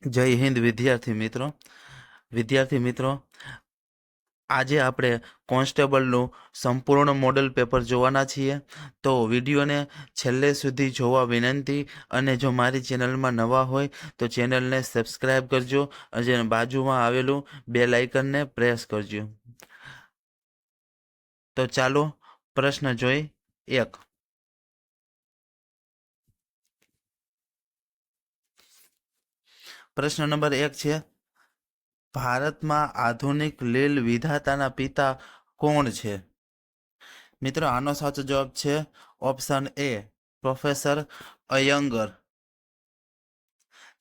જય હિન્દ વિદ્યાર્થી મિત્રો આજે આપણે કોન્સ્ટેબલનું સંપૂર્ણ મોડલ પેપર જોવાના છીએ. તો વિડીયોને છેલ્લે સુધી જોવા વિનંતી. અને જો મારી ચેનલમાં નવા હોય તો ચેનલને સબસ્ક્રાઈબ કરજો અને બાજુમાં આવેલું બેલ આઇકનને પ્રેસ કરજો. તો ચાલો પ્રશ્ન જોઈ. એક, પ્રશ્ન નંબર 1 છે, ભારતમાં આધુનિક લીલ વિધાતાના પિતા કોણ છે? મિત્રો, આનો સાચો જવાબ છે ઓપ્શન એ, પ્રોફેસર અયંગર.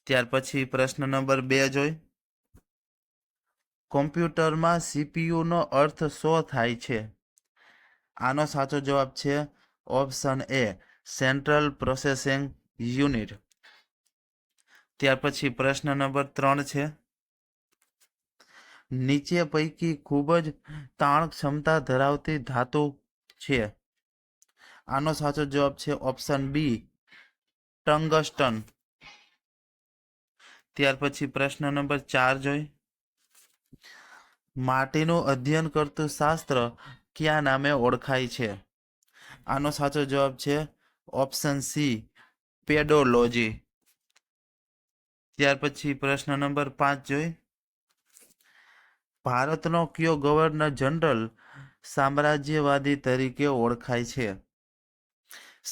ત્યાર પછી પ્રશ્ન નંબર 2 જોઈ. કોમ્પ્યુટરમાં સીપીયુનો અર્થ શું થાય છે? આનો સાચો જવાબ છે option A, central processing unit. ત્યાર પછી પ્રશ્ન નંબર 3 છે, નીચે પૈકી ખૂબ જ તાણ ક્ષમતા ધરાવતી ધાતુ છે? આનો સાચો જવાબ છે ઓપ્શન બી, ટંગસ્ટન. ત્યાર પછી પ્રશ્ન નંબર 4 જોઈ. માટીનું અધ્યયન કરતું શાસ્ત્ર કયા નામે ઓળખાય છે? આનો સાચો જવાબ છે ઓપ્શન સી, પેડોલોજી. ત્યાર પછી પ્રશ્ન નંબર 5 જોઈ. ભારતનો કયો ગવર્નર જનરલ સામ્રાજ્યવાદી તરીકે ઓળખાય છે?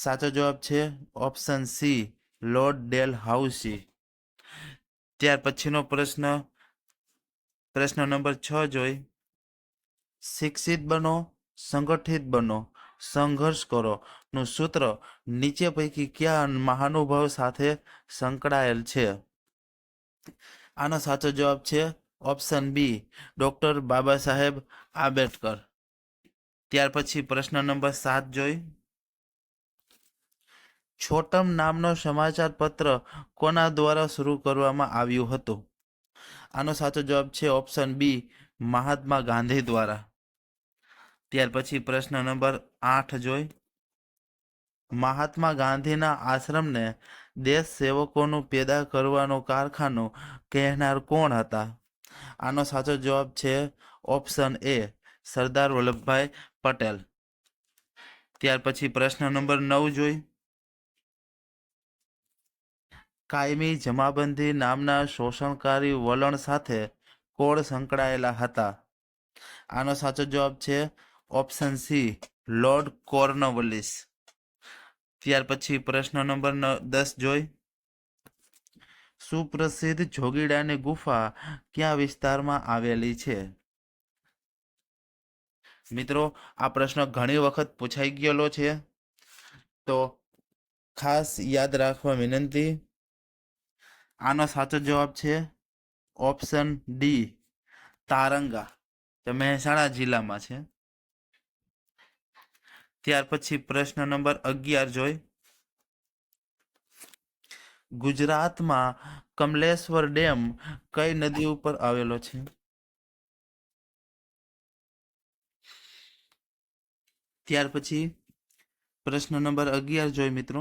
સાચો જવાબ છે ઓપ્શન સી, લોર્ડ ડેલહાઉસી. ત્યાર પછીનો પ્રશ્ન નંબર 6 જોઈ. શિક્ષિત બનો, સંગઠિત બનો, સંઘર્ષ કરો નું સૂત્ર નીચે પૈકી કયા મહાનુભાવ સાથે સંકળાયેલ છે? આનો સાચો જવાબ છે option B, doctor Baba Saheb Ambedkar. ત્યાર પછી પ્રશ્ન નંબર 7 જોઈ. છોટમ નામનો સમાચાર પત્ર કોના દ્વારા શરૂ કરવામાં આવ્યું હતું? આનો સાચો જવાબ છે ઓપ્શન બી, મહાત્મા ગાંધી દ્વારા. ત્યાર પછી પ્રશ્ન નંબર 8 જોઈ. મહાત્મા ગાંધીના આશ્રમને દેશ સેવકોનું પેદા કરવાનું કારખાનું કહેનાર કોણ હતા? આનો સાચો જવાબ છે ઓપ્શન એ, સરદાર વલ્લભભાઈ પટેલ. ત્યાર પછી પ્રશ્ન નંબર 9 જોઈ. કાયમી જમાબંધી નામના શોષણકારી વલણ સાથે કોણ સંકળાયેલા હતા? આનો સાચો જવાબ છે ઓપ્શન સી, લોર્ડ કોર્નવલિસ. ત્યાર પછી પ્રશ્ન નંબર 10 જોઈ. સુપ્રસિદ્ધ જોગીડાની ગુફા કયા વિસ્તારમાં આવેલી છે? મિત્રો, આ પ્રશ્ન ઘણી વખત પૂછાઈ ગયેલો છે, તો ખાસ યાદ રાખવા વિનંતી. આનો સાચો જવાબ છે ઓપ્શન ડી, તારંગા, જે મહેસાણા જિલ્લામાં છે. ત્યાર પછી પ્રશ્ન નંબર 11 જોઈ. ગુજરાતમાં કમલેશ્વર ડેમ કઈ નદી ઉપર આવેલો છે? ત્યાર પછી પ્રશ્ન નંબર 11 જોઈ મિત્રો.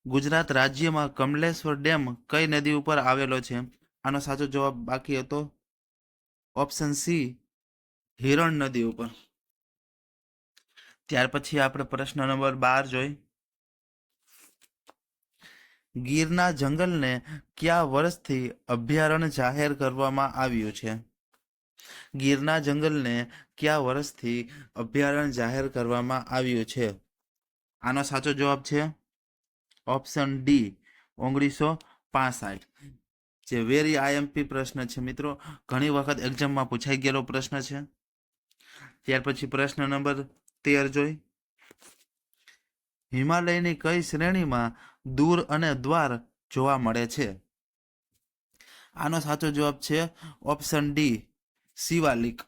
ગુજરાત રાજ્યમાં કમલેશ્વર ડેમ કઈ નદી ઉપર આવેલો છે? આનો સાચો જવાબ બાકી હતો ઓપ્શન સી, હિરણ નદી ઉપર. ત્યાર પછી આપણે પ્રશ્ન નંબર 12 જોઈ. ગીરના જંગલને કયા વર્ષથી અભયારણ્ય જાહેર કરવામાં આવ્યું છે? ગીરના જંગલને કયા વર્ષથી અભયારણ્ય જાહેર કરવામાં આવ્યું છે? આનો સાચો જવાબ છે ઓપ્શન ડી, 1965. જે વેરી આઈએમપી પ્રશ્ન છે મિત્રો, ઘણી વખત એક્ઝામમાં પૂછાઈ ગયેલો પ્રશ્ન છે. ત્યાર પછી પ્રશ્ન નંબર 13 જોઈ. હિમાલયની કઈ શ્રેણીમાં દૂર અને દ્વાર જોવા મળે છે? આનો સાચો જવાબ છે ઓપ્શન ડી, શિવાલિક.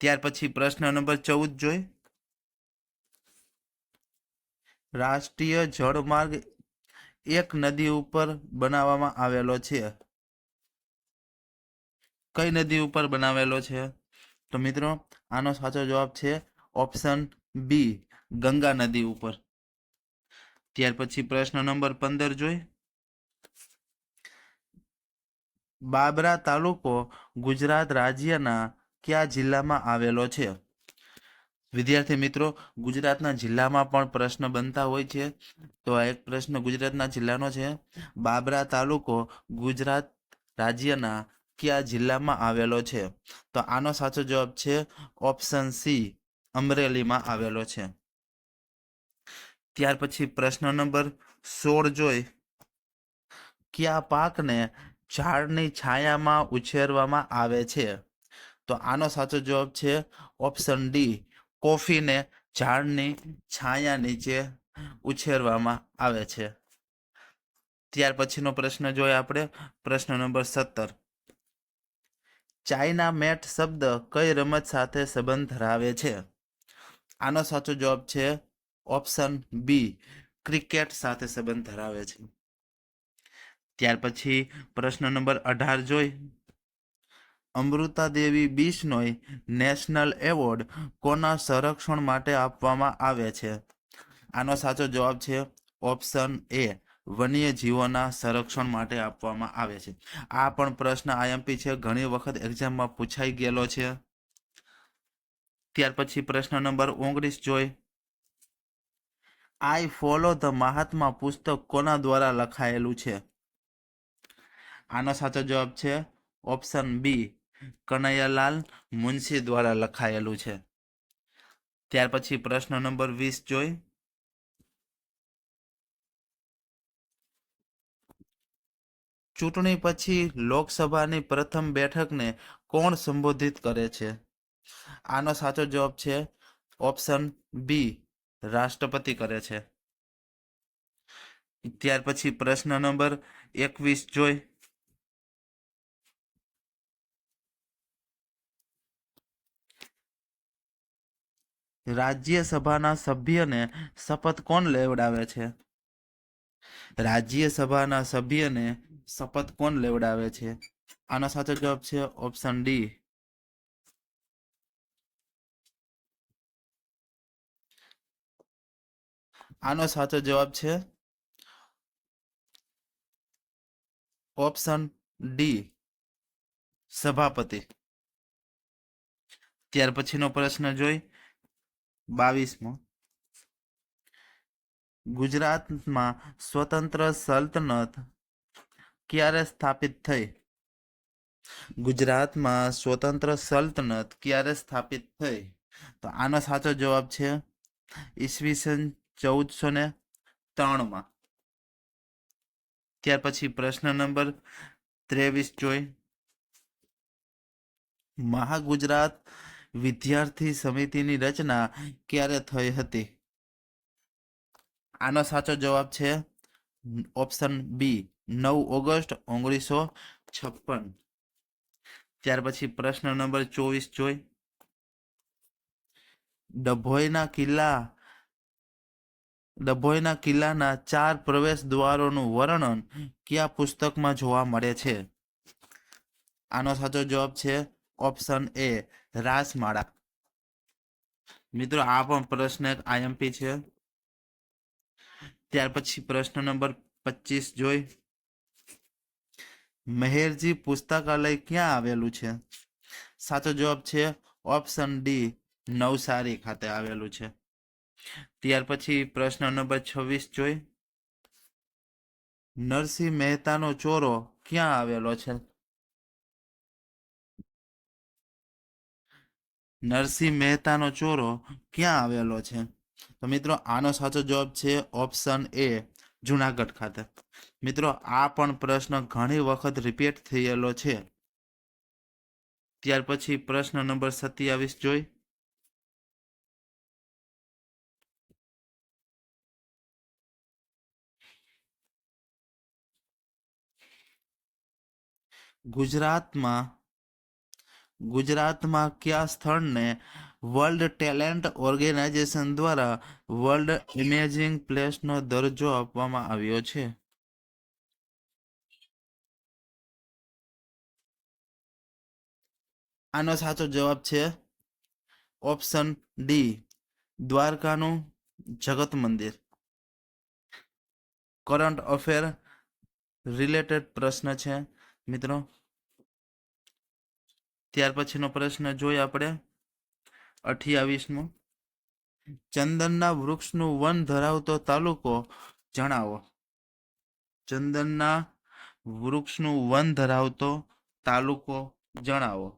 ત્યાર પછી પ્રશ્ન નંબર 14 જોઈ. રાષ્ટ્રીય જળમાર્ગ એક નદી ઉપર બનાવવામાં આવેલો છે. કઈ નદી ઉપર બનાવેલો છે? તો મિત્રો, આનો સાચો જવાબ છે ઓપ્શન બી, ગંગા નદી ઉપર. ત્યાર પછી પ્રશ્ન નંબર 15 જોઈ. બાબરા તાલુકો ગુજરાત રાજ્યના કયા જિલ્લામાં આવેલો છે? વિદ્યાર્થી મિત્રો, ગુજરાતના જિલ્લામાં પણ પ્રશ્ન બનતા હોય છે. તો આ એક પ્રશ્ન ગુજરાતના જિલ્લાનો છે. બાબરા તાલુકો ગુજરાત રાજ્યના કયા જિલ્લામાં આવેલો છે? તો આનો સાચો જવાબ છે ઓપ્શન સી, અમરેલીમાં આવેલો છે. ત્યાર પછી પ્રશ્ન નંબર 16 જોઈ. કયા પાકને ઝાડની છાયામાં ઉછેરવામાં આવે છે? તો આનો સાચો જવાબ છે ઓપ્શન ડી, કોફીને ઝાડની છાયા નીચે ઉછેરવામાં આવે છે. ત્યાર પછીનો પ્રશ્ન જોઈએ આપણે, પ્રશ્ન નંબર 17. ચાઇના મેટ શબ્દ કઈ રમત સાથે સંબંધ ધરાવે છે? આનો સાચો જવાબ છે ઓપ્શન બી, ક્રિકેટ સાથે સંબંધ ધરાવે છે. ત્યાર પછી પ્રશ્ન નંબર 18 જોઈ. અમૃતા દેવી બિશ્નોઈ નેશનલ એવોર્ડ કોના સંરક્ષણ માટે આપવામાં આવે છે? આનો સાચો જવાબ છે ઓપ્શન એ, વન્યજીવોના સંરક્ષણ માટે આપવામાં આવે છે. આ પણ પ્રશ્ન આઈએમપી છે, ઘણી વખત એક્ઝામમાં પૂછાઈ ગયેલો છે. ત્યાર પછી પ્રશ્ન નંબર 19 જોઈ. આઈ ફોલો ધ મહાત્મા પુસ્તક કોના દ્વારા લખાયેલું છે? આનો સાચો જવાબ છે ઓપ્શન બી, કનૈયાલાલ મુનશી દ્વારા લખાયેલું છે. ત્યાર પછી પ્રશ્ન નંબર 20 જોઈ. ચૂંટણી પછી લોકસભાની પ્રથમ બેઠકને કોણ સંબોધિત કરે છે? આનો સાચો જવાબ છે ઓપ્શન બી, રાષ્ટ્રપતિ કરે છે. ત્યાર પછી પ્રશ્ન નંબર 21 જોઈ. રાજ્યસભાના સભ્યને શપથ કોણ લેવડાવે છે? રાજ્યસભાના સભ્યને શપથ કોણ લેવડાવે છે? આનો સાચો જવાબ છે ઓપ્શન ડી, આનો સાચો જવાબ છે ઓપ્શન ડી, સભાપતિ. ત્યાર પછીનો પ્રશ્ન જોઈ 22મો. ગુજરાતમાં સ્વતંત્ર સલ્તનત ક્યારે સ્થાપિત થઈ? ગુજરાતમાં સ્વતંત્ર સલ્તનત ક્યારે સ્થાપિત થઈ? તો આનો સાચો જવાબ છે ઈસવીસન 1403માં. ત્યાર પછી પ્રશ્ન નંબર 23 જોઈ. મહાગુજરાત વિદ્યાર્થી સમિતિની રચના ક્યારે થઈ હતી? આનો સાચો જવાબ છે ઓપ્શન બી, 9 ઓગસ્ટ 1956. ત્યાર પછી પ્રશ્ન નંબર 24 જોઈ. ડભોઈના કિલ્લાના 4 પ્રવેશ દ્વારોનું વર્ણન કયા પુસ્તકમાં જોવા મળે છે? આનો સાચો જવાબ છે ઓપ્શન એ, રાસમાળા. મિત્રો, આ પણ પ્રશ્ન એક આઈએમપી છે. ત્યાર પછી પ્રશ્ન નંબર 25 જોઈ. મહેરજી પુસ્તકાલય ક્યાં આવેલું છે? સાચો જવાબ છે ઓપ્શન ડી, નવસારી ખાતે આવેલું છે. ત્યાર પછી પ્રશ્ન નંબર 26 જોઈ. નરસિંહ મહેતાનો ચોરો ક્યાં આવેલો છે? નરસિંહ મહેતાનો ચોરો ક્યાં આવેલો છે? તો મિત્રો, આનો સાચો જવાબ છે ઓપ્શન એ, જુનાગઢ ખાતે. મિત્રો, આ પણ પ્રશ્ન ઘણી વખત રિપીટ થયેલો છે. ત્યાર પછી પ્રશ્ન નંબર 27 જોઈ. ગુજરાતમાં કયા સ્થળને વર્લ્ડ ટેલેન્ટ ઓર્ગેનાઇઝેશન દ્વારા વર્લ્ડ ઇમેજિંગ પ્લેસનો દરજ્જો આપવામાં આવ્યો છે? આનો સાચો જવાબ છે option D, દ્વારકાનું Jagat Mandir. Current affair related પ્રશ્ન છે મિત્રો. ત્યાર પછીનો પ્રશ્ન જોઈએ આપણે 28મો. ચંદનના વૃક્ષનું વન ધરાવતો તાલુકો જણાવો. ચંદનના વૃક્ષનું વન ધરાવતો તાલુકો જણાવો.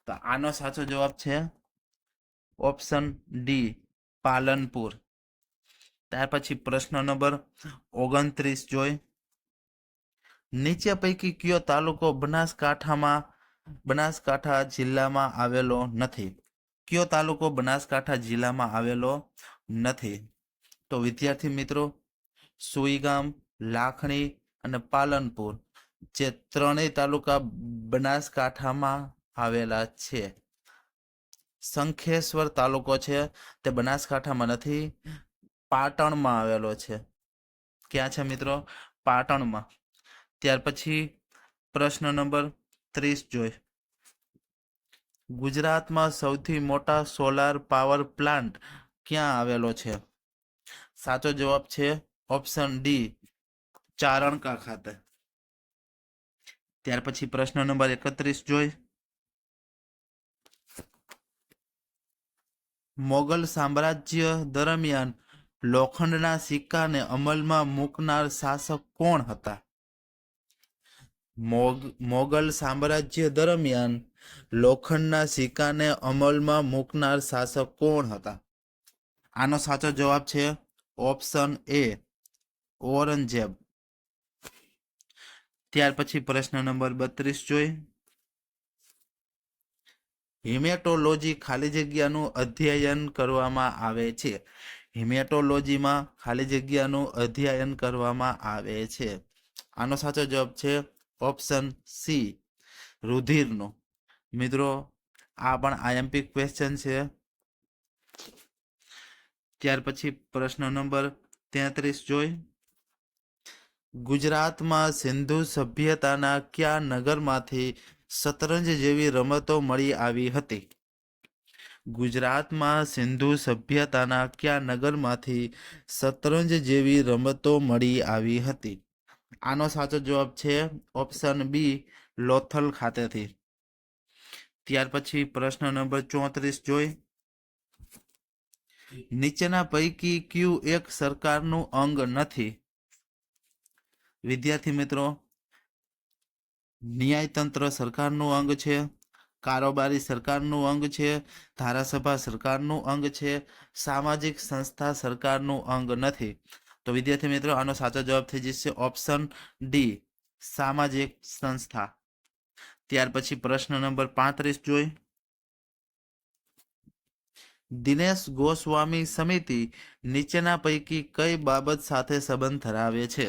તો આનો સાચો જવાબ છે ઓપ્શન ડી, પાલનપુર. ત્યાર પછી પ્રશ્ન નંબર 29 જોઈ. નીચે પૈકી કયો તાલુકો બનાસકાંઠા જિલ્લામાં આવેલો નથી? કયો તાલુકો બનાસકાંઠા જિલ્લામાં આવેલો નથી? તો વિદ્યાર્થી મિત્રો, સુઈગામ, લાખણી અને પાલનપુર જે ત્રણેય તાલુકા બનાસકાંઠામાં આવેલા છે. શંખેશ્વર તાલુકો છે તે બનાસકાંઠામાં નથી, પાટણમાં આવેલો છે. ક્યાં છે મિત્રો? પાટણમાં. ત્યાર પછી પ્રશ્ન નંબર 30 જોઈ. ગુજરાતમાં સૌથી મોટા સોલાર પાવર પ્લાન્ટ ક્યાં આવેલો છે? સાચો જવાબ છે ઓપ્શન ડી, ચારણકા ખાતે. ત્યાર પછી પ્રશ્ન નંબર 31 જોઈ. મોગલ સામ્રાજ્ય દરમિયાન લોખંડના સિક્કાને અમલમાં મૂકનાર શાસક કોણ હતા? મોગલ સામ્રાજ્ય દરમિયાન લોખંડના સિક્કાને અમલમાં મૂકનાર શાસક કોણ હતા? આનો સાચો જવાબ છે ઓપ્શન એ, ઔરંગઝેબ. ત્યાર પછી પ્રશ્ન નંબર 32 જોઈ. હિમેટોલોજી ખાલી જગ્યાનું અધ્યયન કરવામાં આવે છે. હિમેટોલોજીમાં ખાલી જગ્યાનું અધ્યયન કરવામાં આવે છે. આનો સાચો જવાબ છે ઓપ્શન સી, રુધિરનો. મિત્રો, આ પણ આઈએમપી ક્વેશ્ચન છે. ત્યાર પછી પ્રશ્ન નંબર 33 જોઈ. ગુજરાતમાં સિંધુ સભ્યતાના કયા નગરમાંથી શતરંજ જેવી રમતો મળી આવી હતી? ગુજરાતમાં સિંધુ સભ્યતાના કયા નગરમાંથી શતરંજ જેવી રમતો મળી આવી હતી? આનો સાચો જવાબ છે ઓપ્શન બી, લોથલ ખાતેથી. ત્યાર પછી પ્રશ્ન નંબર 34 જોઈ. નીચેના પૈકી કયું એક સરકારનું અંગ નથી? વિદ્યાર્થી મિત્રો, ન્યાયતંત્ર સરકારનું અંગ છે, કારોબારી સરકારનું અંગ છે, ધારાસભા સરકારનું અંગ છે, સામાજિક સંસ્થા સરકારનું અંગ નથી. તો વિદ્યાર્થી મિત્રો, આનો સાચો જવાબ થઈ જશે ઓપ્શન ડી, સામાજિક સંસ્થા. ત્યાર પછી પ્રશ્ન નંબર 35 જોઈ. દિનેશ ગોસ્વામી સમિતિ નીચેના પૈકી કઈ બાબત સાથે સંબંધ ધરાવે છે?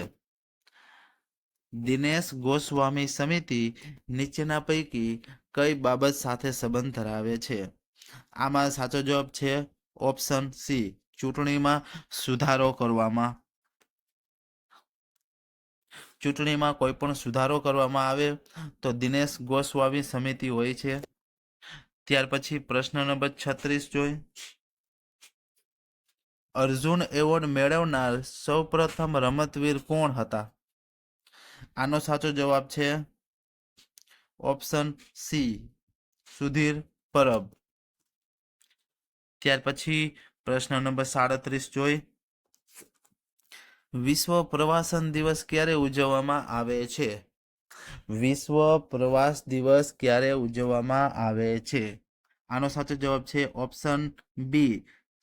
દિનેશ ગોસ્વામી સમિતિ નીચેના પૈકી કઈ બાબત સાથે સંબંધ ધરાવે છે? આમાં સાચો જવાબ છે ઓપ્શન સી, ચૂંટણીમાં સુધારો કરવામાં. ચૂંટણીમાં કોઈ પણ સુધારો કરવામાં આવે તો દિનેશ ગોસ્વામી સમિતિ હોય છે. ત્યાર પછી પ્રશ્ન નંબર 36 જોઈ. અર્જુન એવોર્ડ મેળવનાર સૌપ્રથમ રમતવીર કોણ હતા? આનો સાચો જવાબ છે ઓપ્શન સી, સુધીર પરબ. ત્યાર પછી પ્રશ્ન નંબર 37 જોઈ. વિશ્વ પ્રવાસન દિવસ ક્યારે ઉજવવામાં આવે છે? વિશ્વ પ્રવાસ દિવસ ક્યારે ઉજવવામાં આવે છે? આનો સાચો જવાબ છે ઓપ્શન બી,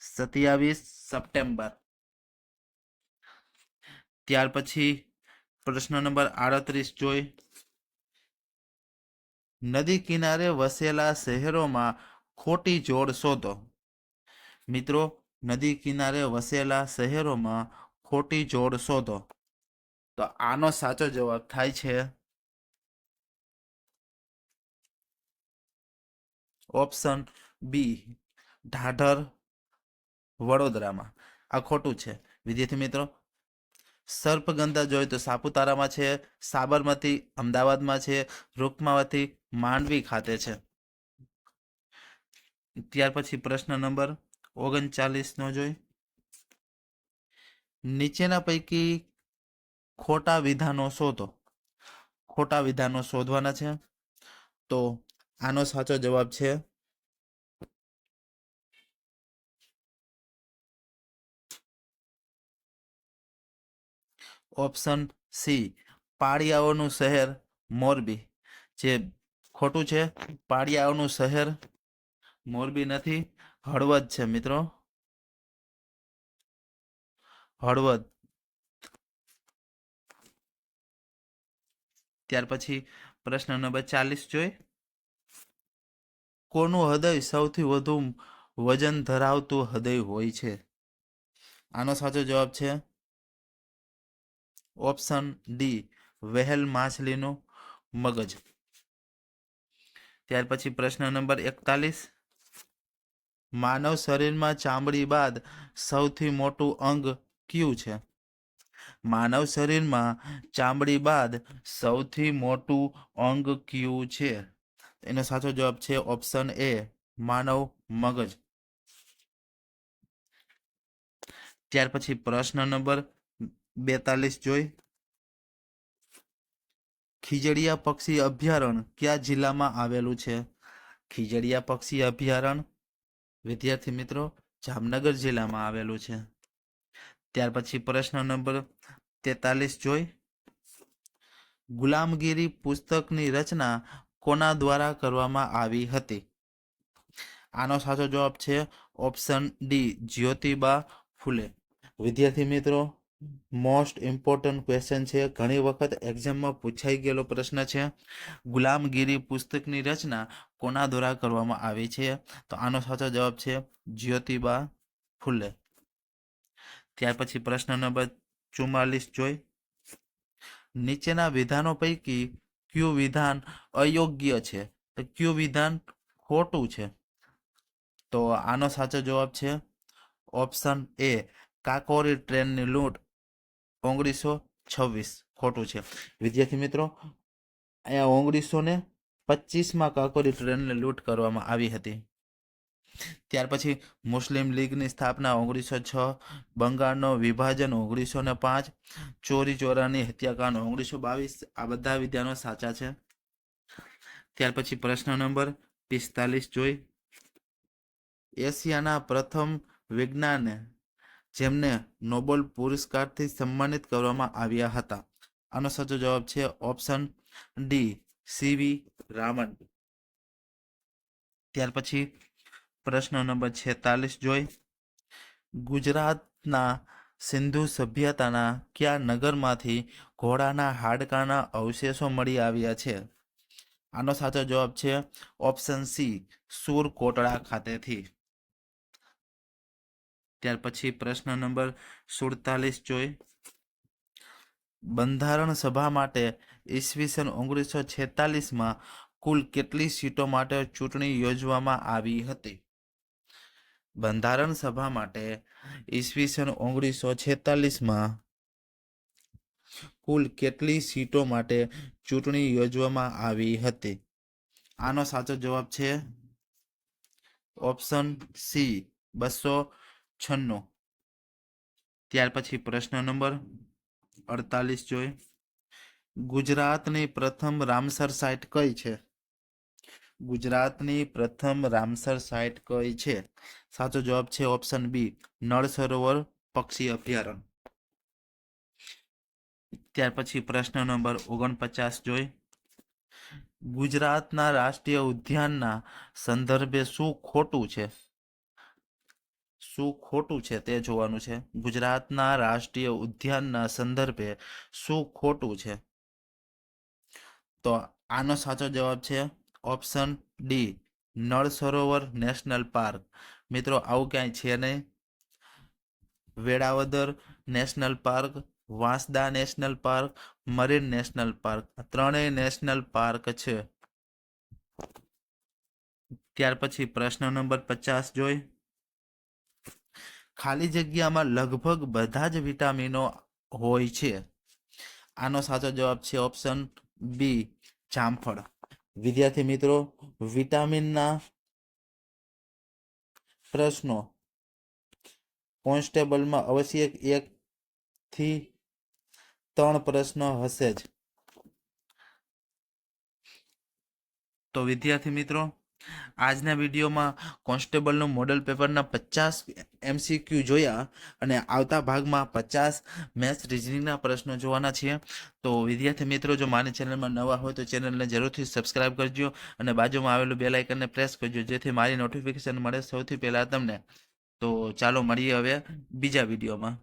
27 સપ્ટેમ્બર. ત્યાર પછી પ્રશ્ન નંબર 38 જોઈ. નદી કિનારે વસેલા શહેરોમાં ખોટી જોડ શોધો. મિત્રો, નદી કિનારે વસેલા શહેરોમાં ખોટી જોડ શોધો. તો આનો સાચો જવાબ થાય છે ઓપ્શન બી, ઢાઢર વડોદરામાં. આ ખોટું છે વિદ્યાર્થી મિત્રો. સર્પગંધા જોઈએ તો સાપુતારામાં છે, સાબરમતી અમદાવાદમાં છે, રૂકમાવતી માંડવી ખાતે છે. ત્યાર પછી પ્રશ્ન નંબર 39 જોઈ. નીચેના પૈકી ખોટા વિધાનો શોધો. ખોટા વિધાનો શોધવાના છે. તો આનો સાચો જવાબ છે ઓપ્શન સી, પાળિયાઓનું શહેર મોરબી. જે ખોટું છે, પાળિયાઓનું શહેર મોરબી નથી, હળવદ છે મિત્રો, હળવદ. ત્યાર પછી પ્રશ્ન નંબર 40 જોઈ. કોનું હૃદય સૌથી વધુ વજન ધરાવતું હૃદય હોય છે? આનો સાચો જવાબ છે ઓપ્શન ડી, વ્હેલ માછલીનું મગજ. ત્યાર પછી પ્રશ્ન નંબર 41. માનવ શરીરમાં ચામડી બાદ સૌથી મોટું અંગ કયું છે? માનવ શરીરમાં ચામડી બાદ સૌથી મોટું અંગ કયું છે? એનો સાચો જવાબ છે ઓપ્શન એ, માનવ મગજ. ત્યાર પછી પ્રશ્ન નંબર 42 જોઈ. ખીજડીયા પક્ષી અભયારણ્ય કયા જિલ્લામાં આવેલું છે? ખીજડીયા પક્ષી અભયારણ્ય વિદ્યાર્થી મિત્રો જામનગર જિલ્લામાં આવેલું છે. ત્યાર પછી પ્રશ્ન નંબર 43 જોઈ. ગુલામગીરી પુસ્તકની રચના કોના દ્વારા કરવામાં આવી હતી? આનો સાચો જવાબ છે ઓપ્શન ડી, જ્યોતિબા ફૂલે. વિદ્યાર્થી મિત્રો મોસ્ટ ઇમ્પોર્ટન્ટ ક્વેશ્ચન છે, ઘણી વખત એક્ઝામમાં પૂછાઈ ગયેલો પ્રશ્ન છે. ગુલામગીરી પુસ્તકની રચના કોના દ્વારા કરવામાં આવી છે? તો આનો સાચો જવાબ છે જ્યોતિબા ફૂલે. ત્યાર પછી પ્રશ્ન નંબર 44 જોઈ. નીચેના વિધાનો પૈકી કયું વિધાન અયોગ્ય છે? તો કયું વિધાન ખોટું છે? તો આનો સાચો જવાબ છે ઓપ્શન એ, કાકોરી ટ્રેનની લૂંટ 1926 ખોટું છે. વિદ્યાર્થી મિત્રો અહીંયા 1925માં કાકોરી ટ્રેનની લૂંટ કરવામાં આવી હતી. ત્યાર પછી મુસ્લિમ લીગની સ્થાપના 1906, બંગાળનો વિભાજન 1905, ચોરી ચોરાની હત્યાકાંડ 1922. આ બધા વિધાનો સાચા છે. ત્યાર પછી પ્રશ્ન નંબર 45 જોઈ. એશિયાના પ્રથમ વિજ્ઞાને જેમને નોબેલ પુરસ્કારથી સન્માનિત કરવામાં આવ્યા હતા? આનો સાચો જવાબ છે ઓપ્શન ડી, સીવી રામન. ત્યાર પછી પ્રશ્ન નંબર 46 જોઈ. ગુજરાતના સિંધુ સભ્યતાના કયા નગરમાંથી ઘોડાના હાડકાના અવશેષો મળી આવ્યા છે? આનો સાચો જવાબ છે ઓપ્શન સી, સુરકોટડા ખાતેથી. ત્યાર પછી પ્રશ્ન નંબર 47 જોઈ. બંધારણ સભા માટે ઈસવીસન 1946માં કુલ કેટલી સીટો માટે ચૂંટણી યોજવામાં આવી હતી? બંધારણ સભા માટે ઈસવીસન 1946માં કુલ કેટલી સીટો માટે ચૂંટણી યોજવામાં આવી હતી? આનો સાચો જવાબ છે ઓપ્શન સી, 296. ત્યાર પછી પ્રશ્ન નંબર 48 જોઈ. ગુજરાતની પ્રથમ રામસર સાઇટ કઈ છે? ગુજરાતની પ્રથમ રામસર સાઇટ કઈ છે? સાચો જવાબ છે ઓપ્શન બી, નળ સરોવર પક્ષી અભયારણ્ય. ત્યાર પછી પ્રશ્ન નંબર 49 જોઈ. ગુજરાતના રાષ્ટ્રીય ઉદ્યાનના સંદર્ભે શું ખોટું છે? શું ખોટું છે તે જોવાનું છે. ગુજરાતના રાષ્ટ્રીય ઉદ્યાનના સંદર્ભે શું ખોટું છે? તો આનો સાચો જવાબ છે option D, Nal Sarovar national park. મિત્રો આવું ક્યાંય છે નહીં. Velavadar national park, Vansda national park, marine national park, ત્રણેય નેશનલ પાર્ક છે. ત્યાર પછી પ્રશ્ન નંબર 50 જોઈ. ખાલી જગ્યામાં લગભગ બધા જ વિટામિનો હોય છે. આનો સાચો જવાબ છે ઓપ્શન બી, જામફળ. વિદ્યાર્થી મિત્રો વિટામિનના પ્રશ્નો કોન્સ્ટેબલમાં અવશ્ય 1 થી 3 પ્રશ્નો હશે જ. તો વિદ્યાર્થી મિત્રો, આજના વિડીયોમાં કોન્સ્ટેબલનું મોડલ પેપરના 50 MCQ જોયા અને આવતા ભાગમાં 50 મેથ્સ રિઝનિંગના પ્રશ્નો જોવાના છીએ. તો વિદ્યાર્થી મિત્રો, જો મારી ચેનલમાં નવા હોય તો ચેનલને જરૂરથી સબસ્ક્રાઇબ કરજો અને બાજુમાં આવેલું બેલ આઇકનને પ્રેસ કરજો, જેથી મારી નોટિફિકેશન મળે સૌથી પહેલાં તમને. તો ચાલો મળીએ હવે બીજા વિડીયોમાં.